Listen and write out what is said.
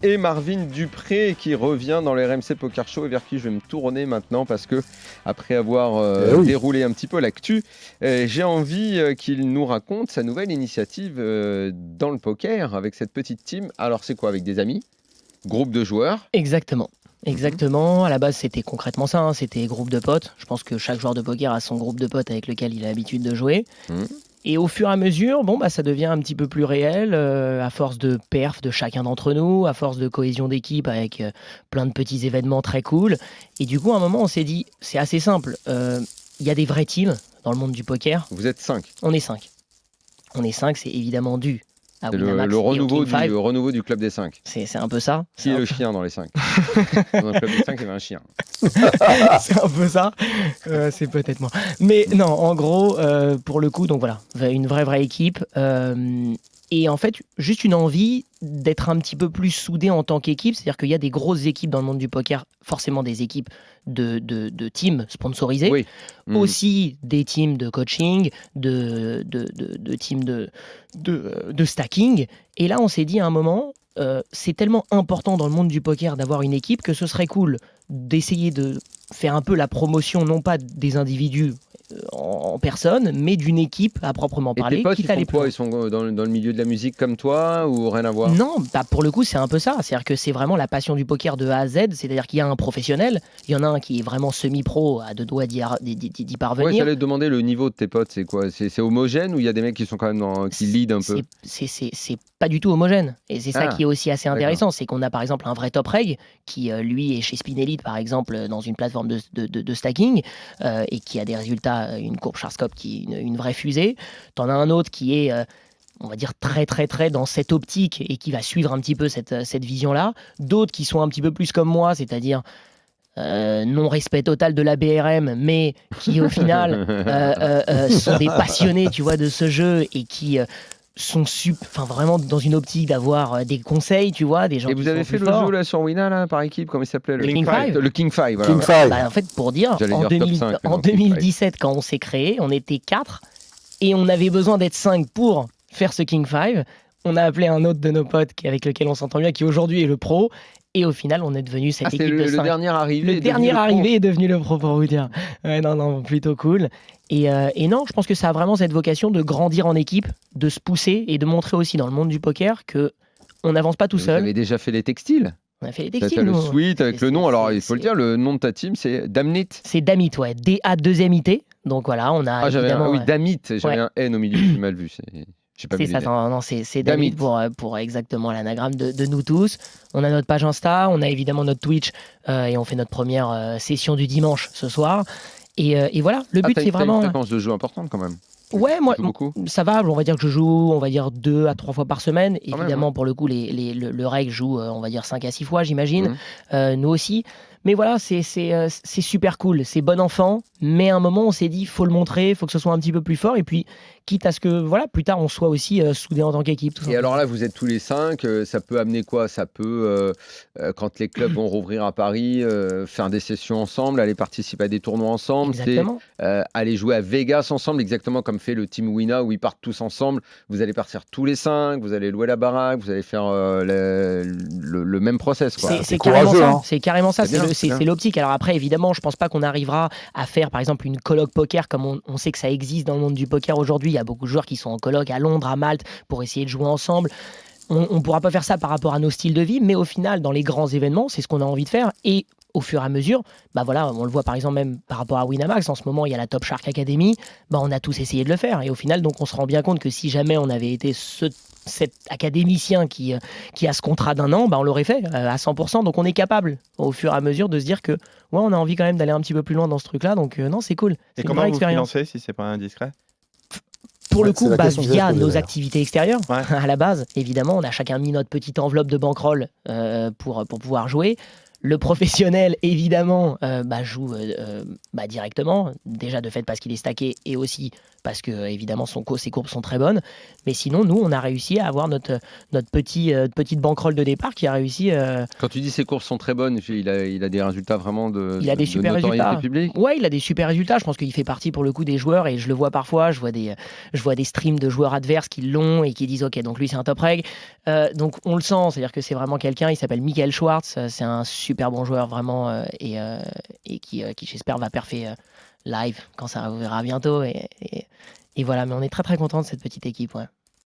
Et Marvin Dupré qui revient dans les RMC Poker Show et vers qui je vais me tourner maintenant parce que après avoir déroulé un petit peu l'actu, j'ai envie qu'il nous raconte sa nouvelle initiative dans le poker avec cette petite team. Alors c'est quoi, avec des amis? Groupe de joueurs? Exactement. Exactement. À la base, c'était concrètement ça. C'était groupe de potes. Je pense que chaque joueur de poker a son groupe de potes avec lequel il a l'habitude de jouer. Et au fur et à mesure, ça devient un petit peu plus réel, à force de perf de chacun d'entre nous, à force de cohésion d'équipe avec plein de petits événements très cool. Et du coup, à un moment, on s'est dit, c'est assez simple. Il y a des vrais teams dans le monde du poker. Vous êtes 5. On est 5. On est 5, c'est évidemment dû à C'est Winamax le et au renouveau King Five. le renouveau du club des 5. C'est un peu ça. Qui est le chien dans les 5? Dans le club des 5, il y avait un chien. C'est un peu ça. C'est peut-être moi. Mais non, en gros, pour le coup, donc voilà, une vraie équipe. Et en fait, juste une envie d'être un petit peu plus soudé en tant qu'équipe. C'est-à-dire qu'il y a des grosses équipes dans le monde du poker, forcément des équipes de teams sponsorisées, Oui. aussi des teams de coaching, de teams de stacking. Et là, on s'est dit à un moment, c'est tellement important dans le monde du poker d'avoir une équipe que ce serait cool d'essayer de faire un peu la promotion, non pas des individus en personne, mais d'une équipe à proprement Et parler. tes potes, quitte ils à font aller quoi? plus Ils sont dans le milieu de la musique comme toi ou rien à voir? Non, pour le coup, c'est un peu ça. C'est-à-dire que c'est vraiment la passion du poker de A à Z. C'est-à-dire qu'il y a un professionnel, il y en a un qui est vraiment semi-pro, à deux doigts d'y Ouais, parvenir. j'allais te demander le niveau de tes potes, c'est quoi? C'est homogène ou il y a des mecs qui sont quand même qui lead un peu? C'est pas du tout homogène. Et c'est ça qui est aussi assez intéressant. C'est qu'on a par exemple un vrai top reg qui, lui, est chez Spinelli, par exemple, dans une plateforme de stacking et qui a des résultats, une courbe Schwarzkopf qui est une vraie fusée. T'en as un autre qui est on va dire très dans cette optique et qui va suivre un petit peu cette vision-là. D'autres qui sont un petit peu plus comme moi, c'est-à-dire non-respect total de la BRM, mais qui au final sont des passionnés, tu vois, de ce jeu et qui sont vraiment dans une optique d'avoir des conseils, tu vois, des gens. Et qui vous avez sont fait plus le forts. jeu là sur Wina là par équipe, comment il s'appelait? Le King Five. Le King Five, voilà. King Five. En fait, pour dire, J'allais en, dire top 5, mais en non, King 2017, quand on s'est créé, on était 4 et on avait besoin d'être 5 pour faire ce King Five. On a appelé un autre de nos potes avec lequel on s'entend bien, qui aujourd'hui est le pro. Et au final, on est devenu cette équipe de 5. Le dernier arrivé. Le dernier arrivé est devenu le pro, pour vous dire. Ouais, non, plutôt cool. Et non, je pense que ça a vraiment cette vocation de grandir en équipe, de se pousser et de montrer aussi dans le monde du poker que on n'avance pas tout seul. Vous avez déjà fait les textiles? On a fait les T'as textiles. le suite avec le nom. Alors il faut le dire, le nom de ta team c'est Damnit. C'est Damit, ouais. D-A-2-M-I-T. Donc voilà, on a. Oui, Damit. J'avais un N au milieu, j'ai mal vu. C'est ça, non, c'est Damit pour exactement l'anagramme de nous tous. On a notre page Insta, on a évidemment notre Twitch et on fait notre première session du dimanche ce soir. Et voilà, le but c'est vraiment. T'as une fréquence de jeu importante quand même. Ouais, moi, beaucoup. Ça va, on va dire que je joue, on va dire 2 à 3 fois par semaine. Évidemment, pour le coup, le reg joue, on va dire 5 à 6 fois, j'imagine. Nous aussi. Mais voilà, c'est super cool, c'est bon enfant, mais à un moment on s'est dit, il faut le montrer, il faut que ce soit un petit peu plus fort, et puis quitte à ce que voilà, plus tard on soit aussi soudés en tant qu'équipe. Et alors là, vous êtes tous les 5, ça peut amener quoi? Ça peut, quand les clubs vont rouvrir à Paris, faire des sessions ensemble, aller participer à des tournois ensemble, aller jouer à Vegas ensemble, exactement comme fait le Team Wina, où ils partent tous ensemble, vous allez partir tous les 5, vous allez louer la baraque, vous allez faire le même process. C'est carrément ça, c'est carrément ça. C'est l'optique. Alors après, évidemment, je pense pas qu'on arrivera à faire, par exemple, une colloque poker comme on sait que ça existe dans le monde du poker aujourd'hui. Il y a beaucoup de joueurs qui sont en colloque à Londres, à Malte, pour essayer de jouer ensemble. On ne pourra pas faire ça par rapport à nos styles de vie, mais au final, dans les grands événements, c'est ce qu'on a envie de faire. Et au fur et à mesure, on le voit par exemple même par rapport à Winamax. En ce moment, il y a la Top Shark Academy. On a tous essayé de le faire. Et au final, donc, on se rend bien compte que si jamais on avait été cet académicien qui a ce contrat d'un an, on l'aurait fait à 100%. Donc on est capable au fur et à mesure de se dire que on a envie quand même d'aller un petit peu plus loin dans ce truc-là. Donc non, c'est cool. Et comment vous financez si c'est pas indiscret? Pour le coup, via nos activités extérieures, à la base, évidemment, on a chacun mis notre petite enveloppe de bankroll pour pouvoir jouer. Le professionnel, évidemment, joue directement, déjà de fait parce qu'il est stacké et aussi parce que évidemment ses courbes sont très bonnes. Mais sinon, nous, on a réussi à avoir notre petite bankroll de départ qui a réussi. Quand tu dis ses courbes sont très bonnes, il a des résultats vraiment Il a des de super notoriété résultats. publique? Ouais, il a des super résultats. Je pense qu'il fait partie pour le coup des joueurs et je le vois parfois. Je vois des streams de joueurs adverses qui l'ont et qui disent OK, donc lui c'est un top reg. Donc on le sent, c'est-à-dire que c'est vraiment quelqu'un. Il s'appelle Michael Schwartz. C'est un super bon joueur vraiment et qui j'espère va perfer live quand ça reviendra bientôt. Et voilà, mais on est très très content de cette petite équipe. Ouais.